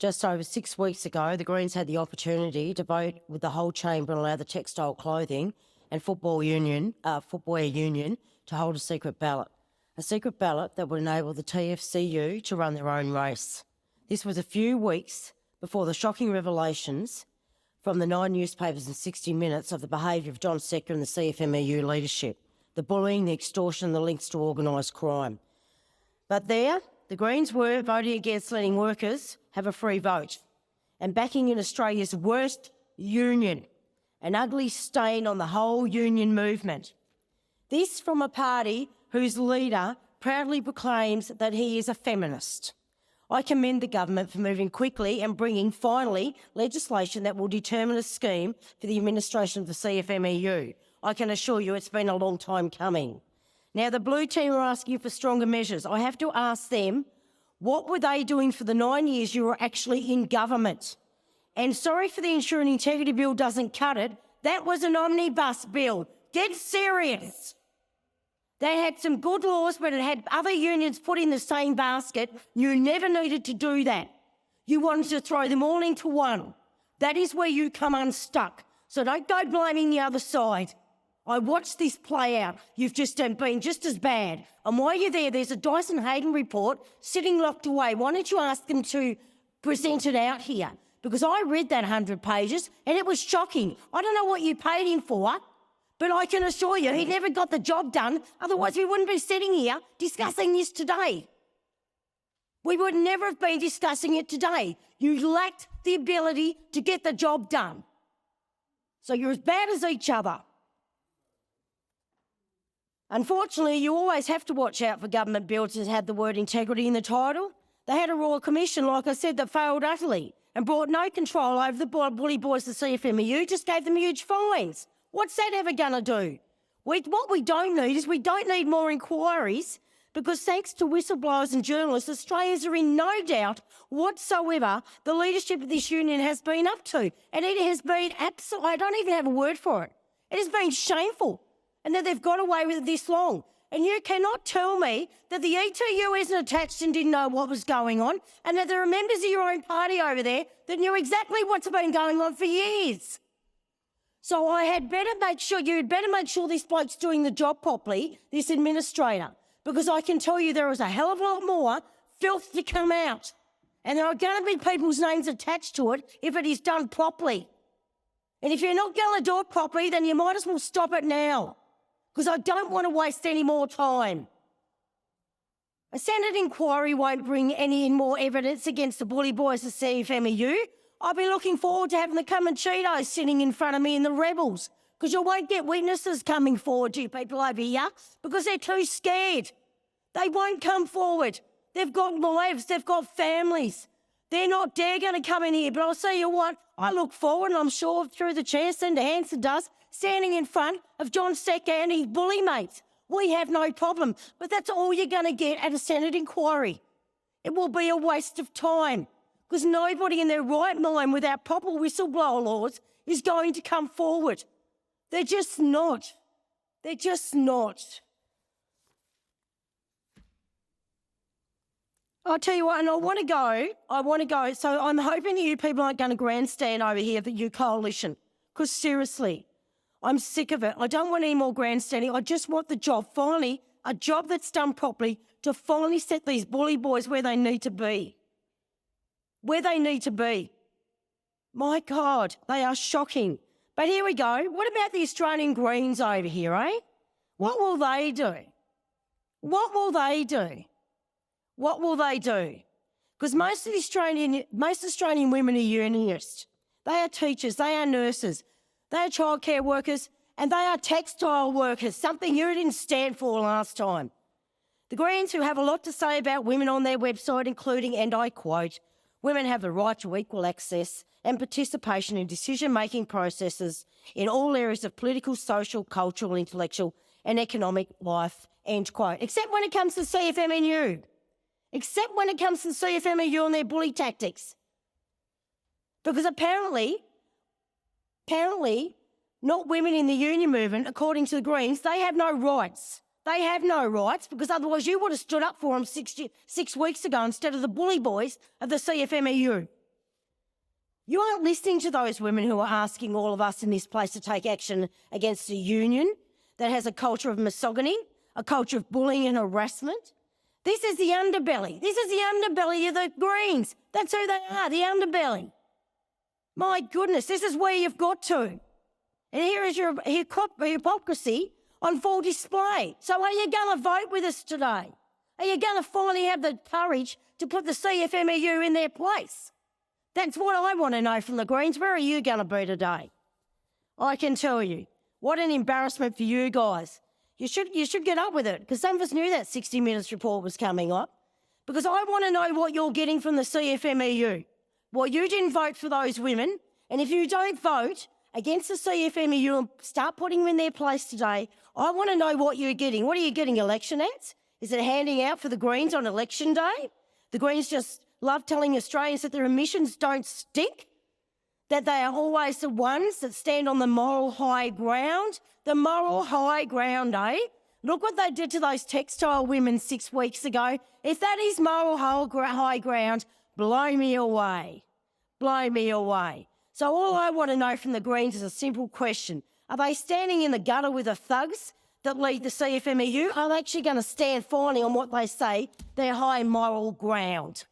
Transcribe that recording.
Just over 6 weeks ago, the Greens had the opportunity to vote with the whole chamber and allow the Textile Clothing and Footwear Union to hold a secret ballot that would enable the TFCU to run their own race. This was a few weeks before the shocking revelations from the 9 newspapers in 60 Minutes of the behaviour of John Secker and the CFMEU leadership, the bullying, the extortion and the links to organised crime. But there, the Greens were voting against letting workers have a free vote and backing in Australia's worst union, an ugly stain on the whole union movement. This from a party whose leader proudly proclaims that he is a feminist. I commend the government for moving quickly and bringing, finally, legislation that will determine a scheme for the administration of the CFMEU. I can assure you it's been a long time coming. Now, the Blue team are asking for stronger measures. I have to ask them, what were they doing for the 9 years you were actually in government? And sorry for the Ensuring Integrity Bill doesn't cut it. That was an omnibus bill. Get serious. They had some good laws, but it had other unions put in the same basket. You never needed to do that. You wanted to throw them all into one. That is where you come unstuck. So don't go blaming the other side. I watched this play out. You've just been just as bad. And while you're there, there's a Dyson Hayden report sitting locked away. Why don't you ask them to present it out here? Because I read that 100 pages and it was shocking. I don't know what you paid him for, but I can assure you he never got the job done. Otherwise, we wouldn't be sitting here discussing this today. We would never have been discussing it today. You lacked the ability to get the job done. So you're as bad as each other. Unfortunately, you always have to watch out for government bills that have the word integrity in the title. They had a Royal Commission, like I said, that failed utterly and brought no control over the bully boys, the CFMEU, just gave them huge fines. What's that ever going to do? What we don't need more inquiries, because thanks to whistleblowers and journalists, Australians are in no doubt whatsoever the leadership of this union has been up to. And it has been absolute, I don't even have a word for it. It has been shameful. And that they've got away with it this long. And you cannot tell me that the ETU isn't attached and didn't know what was going on, and that there are members of your own party over there that knew exactly what's been going on for years. So you'd better make sure this bloke's doing the job properly, this administrator, because I can tell you there is a hell of a lot more filth to come out. And there are going to be people's names attached to it if it is done properly. And if you're not going to do it properly, then you might as well stop it now, because I don't want to waste any more time. A Senate inquiry won't bring any more evidence against the bully boys of CFMEU. I'll be looking forward to having the Comanchetos sitting in front of me and the rebels, because you won't get witnesses coming forward to you people over here because they're too scared. They won't come forward. They've got lives, they've got families. They're not dare going to come in here, but I'll tell you what, I look forward, and I'm sure through the chair, Senator Hanson does, standing in front of John Secker and his bully mates. We have no problem, but that's all you're going to get at a Senate inquiry. It will be a waste of time, because nobody in their right mind with our proper whistleblower laws is going to come forward. They're just not. They're just not. I'll tell you what, and I want to go, so I'm hoping that you people aren't going to grandstand over here, that you coalition, because seriously, I'm sick of it. I don't want any more grandstanding. I just want the job, finally, a job that's done properly, to finally set these bully boys where they need to be. Where they need to be. My God, they are shocking. But here we go. What about the Australian Greens over here, eh? What will they do? What will they do? What will they do? Because most Australian women are unionists. They are teachers, they are nurses, they are childcare workers, and they are textile workers, something you didn't stand for last time. The Greens, who have a lot to say about women on their website, including, and I quote, women have the right to equal access and participation in decision-making processes in all areas of political, social, cultural, intellectual and economic life, end quote. Except when it comes to CFMEU. Except when it comes to CFMEU and their bully tactics. Because apparently, not women in the union movement, according to the Greens, they have no rights. They have no rights, because otherwise you would have stood up for them 6 weeks ago instead of the bully boys of the CFMEU. You aren't listening to those women who are asking all of us in this place to take action against a union that has a culture of misogyny, a culture of bullying and harassment. This is the underbelly. This is the underbelly of the Greens. That's who they are, the underbelly. My goodness, this is where you've got to. And here is your hypocrisy on full display. So are you going to vote with us today? Are you going to finally have the courage to put the CFMEU in their place? That's what I want to know from the Greens. Where are you going to be today? I can tell you, what an embarrassment for you guys. You should get up with it, because some of us knew that 60 Minutes report was coming up, because I want to know what you're getting from the CFMEU. Well, you didn't vote for those women, and if you don't vote against the CFMEU and start putting them in their place today, I want to know what you're getting. What are you getting, election ads? Is it handing out for the Greens on election day? The Greens just love telling Australians that their emissions don't stink, that they are always the ones that stand on the moral high ground. The moral high ground, eh? Look what they did to those textile women 6 weeks ago. If that is moral high ground, blow me away. Blow me away. So all I want to know from the Greens is a simple question. Are they standing in the gutter with the thugs that lead the CFMEU? Are they actually going to stand finally on what they say, their high moral ground?